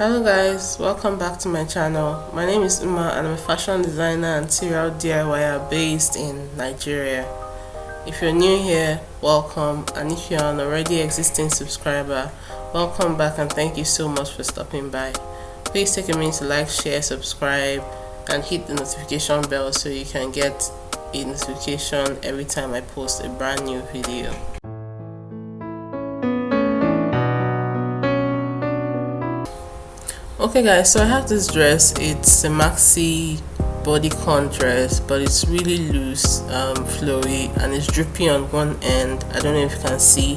Hello guys, welcome back to my channel. My name is Uma and I'm a fashion designer and serial DIYer based in Nigeria. If you're new here, welcome, and if you're an already existing subscriber, welcome back and thank you so much for stopping by. Please take a minute to like, share, subscribe and hit the notification bell so you can get a notification every time I post a brand new video. Okay guys, so I have this dress. It's a maxi bodycon dress, but it's really loose, flowy, and it's droopy on one end. I don't know if you can see,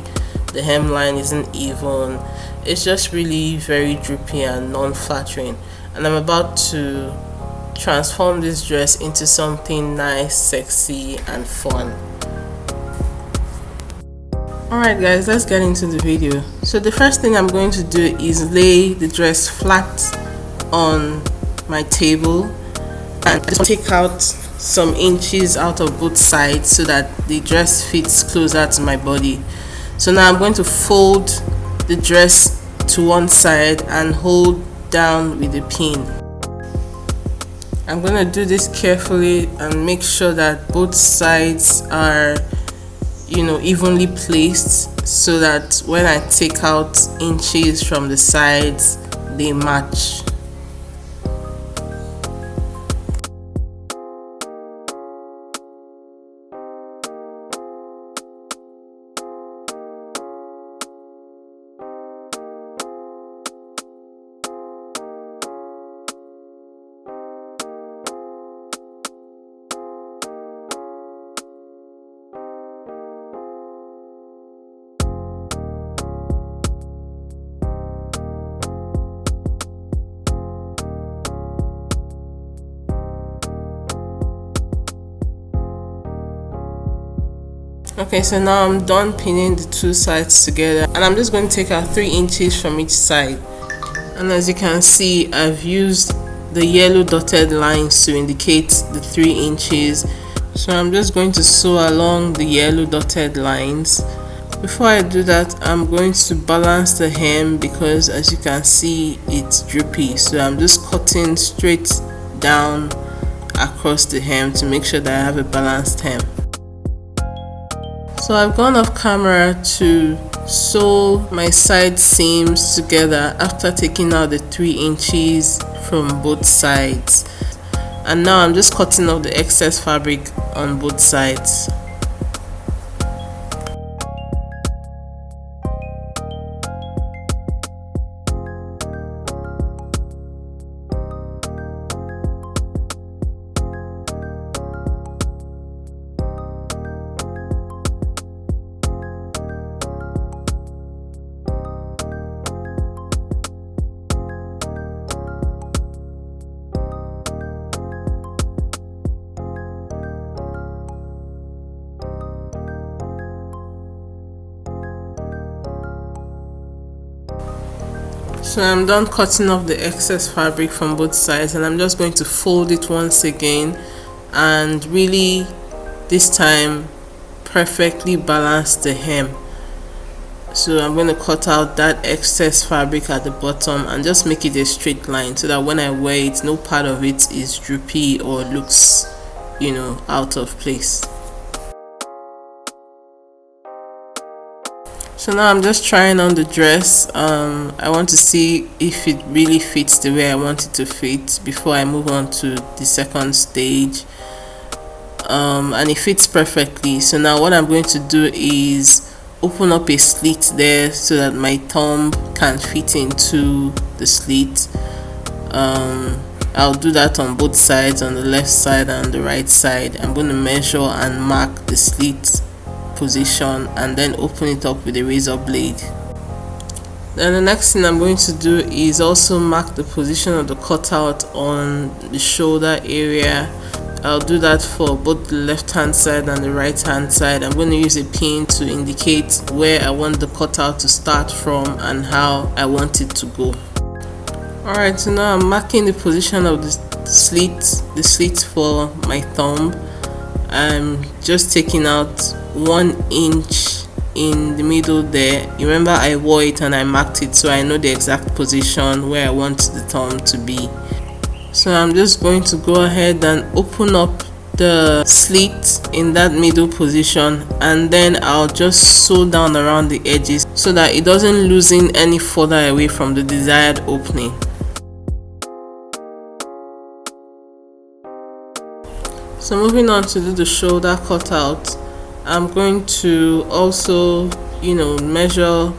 the hemline isn't even. It's just really very droopy and non-flattering, and I'm about to transform this dress into something nice, sexy and fun. Alright guys, let's get into the video. So the first thing I'm going to do is lay the dress flat on my table and just take out some inches out of both sides so that the dress fits closer to my body. So now I'm going to fold the dress to one side and hold down with a pin. I'm going to do this carefully and make sure that both sides are evenly placed so that when I take out inches from the sides, they match. Okay, so now I'm done pinning the two sides together and I'm just going to take out 3 inches from each side. And as you can see, I've used the yellow dotted lines to indicate the 3 inches. So I'm just going to sew along the yellow dotted lines. Before I do that, I'm going to balance the hem because as you can see, it's droopy. So I'm just cutting straight down across the hem to make sure that I have a balanced hem. So I've gone off camera to sew my side seams together after taking out the 3 inches from both sides. And now I'm just cutting off the excess fabric on both sides. So I'm done cutting off the excess fabric from both sides and I'm just going to fold it once again and really this time perfectly balance the hem. So I'm going to cut out that excess fabric at the bottom and just make it a straight line so that when I wear it, no part of it is droopy or looks out of place. So now I'm just trying on the dress. I want to see if it really fits the way I want it to fit before I move on to the second stage. And it fits perfectly. So now what I'm going to do is open up a slit there so that my thumb can fit into the slit. I'll do that on both sides, on the left side and the right side. I'm going to measure and mark the slit position and then open it up with a razor blade. Then the next thing I'm going to do is also mark the position of the cutout on the shoulder area. I'll do that for both the left hand side and the right hand side. I'm going to use a pin to indicate where I want the cutout to start from and how I want it to go. Alright, so now I'm marking the position of the slit for my thumb. I'm just taking out 1 inch in the middle there. You remember I wore it and I marked it, so I know the exact position where I want the thumb to be. So I'm just going to go ahead and open up the slit in that middle position, and then I'll just sew down around the edges so that it doesn't loosen any further away from the desired opening. So moving on to do the shoulder cutout, I'm going to also, measure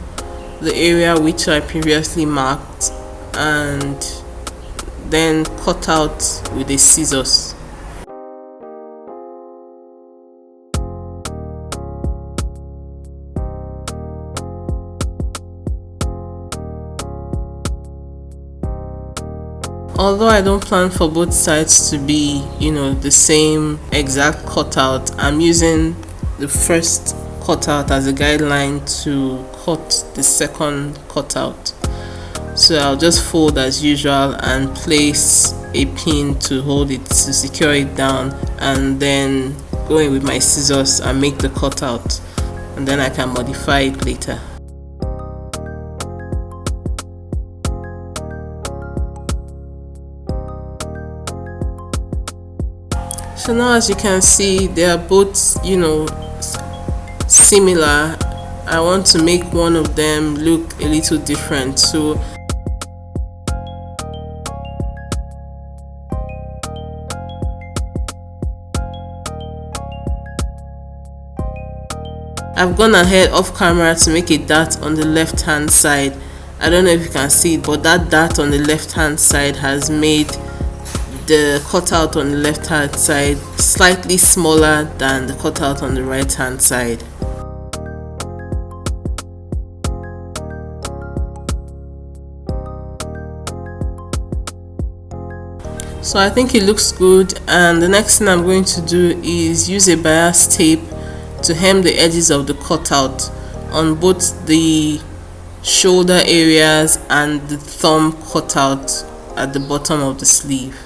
the area which I previously marked and then cut out with the scissors. Although I don't plan for both sides to be, the same exact cutout, I'm using the first cutout as a guideline to cut the second cutout. So I'll just fold as usual and place a pin to hold it, to secure it down, and then go in with my scissors and make the cutout, and then I can modify it later. So now, as you can see, they are both, similar. I want to make one of them look a little different. So I've gone ahead off camera to make a dart on the left hand side. I don't know if you can see it, but that dart on the left hand side has made the cutout on the left hand side slightly smaller than the cutout on the right hand side. So I think it looks good, and the next thing I'm going to do is use a bias tape to hem the edges of the cutout on both the shoulder areas and the thumb cutout at the bottom of the sleeve.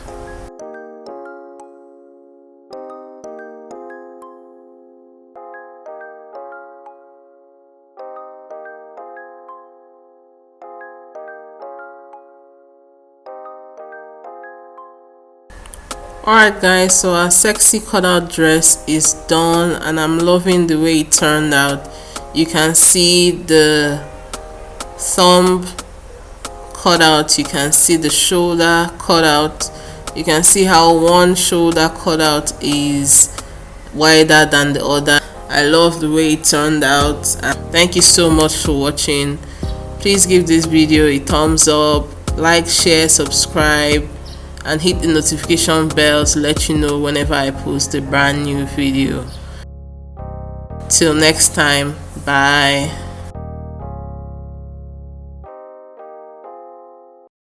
Alright guys, so our sexy cutout dress is done and I'm loving the way it turned out. You can see the thumb cut out, you can see the shoulder cut out, you can see how one shoulder cutout is wider than the other. I love the way it turned out, and thank you so much for watching. Please give this video a thumbs up, like, share, subscribe, and hit the notification bell to let you know whenever I post a brand new video. Till next time, bye.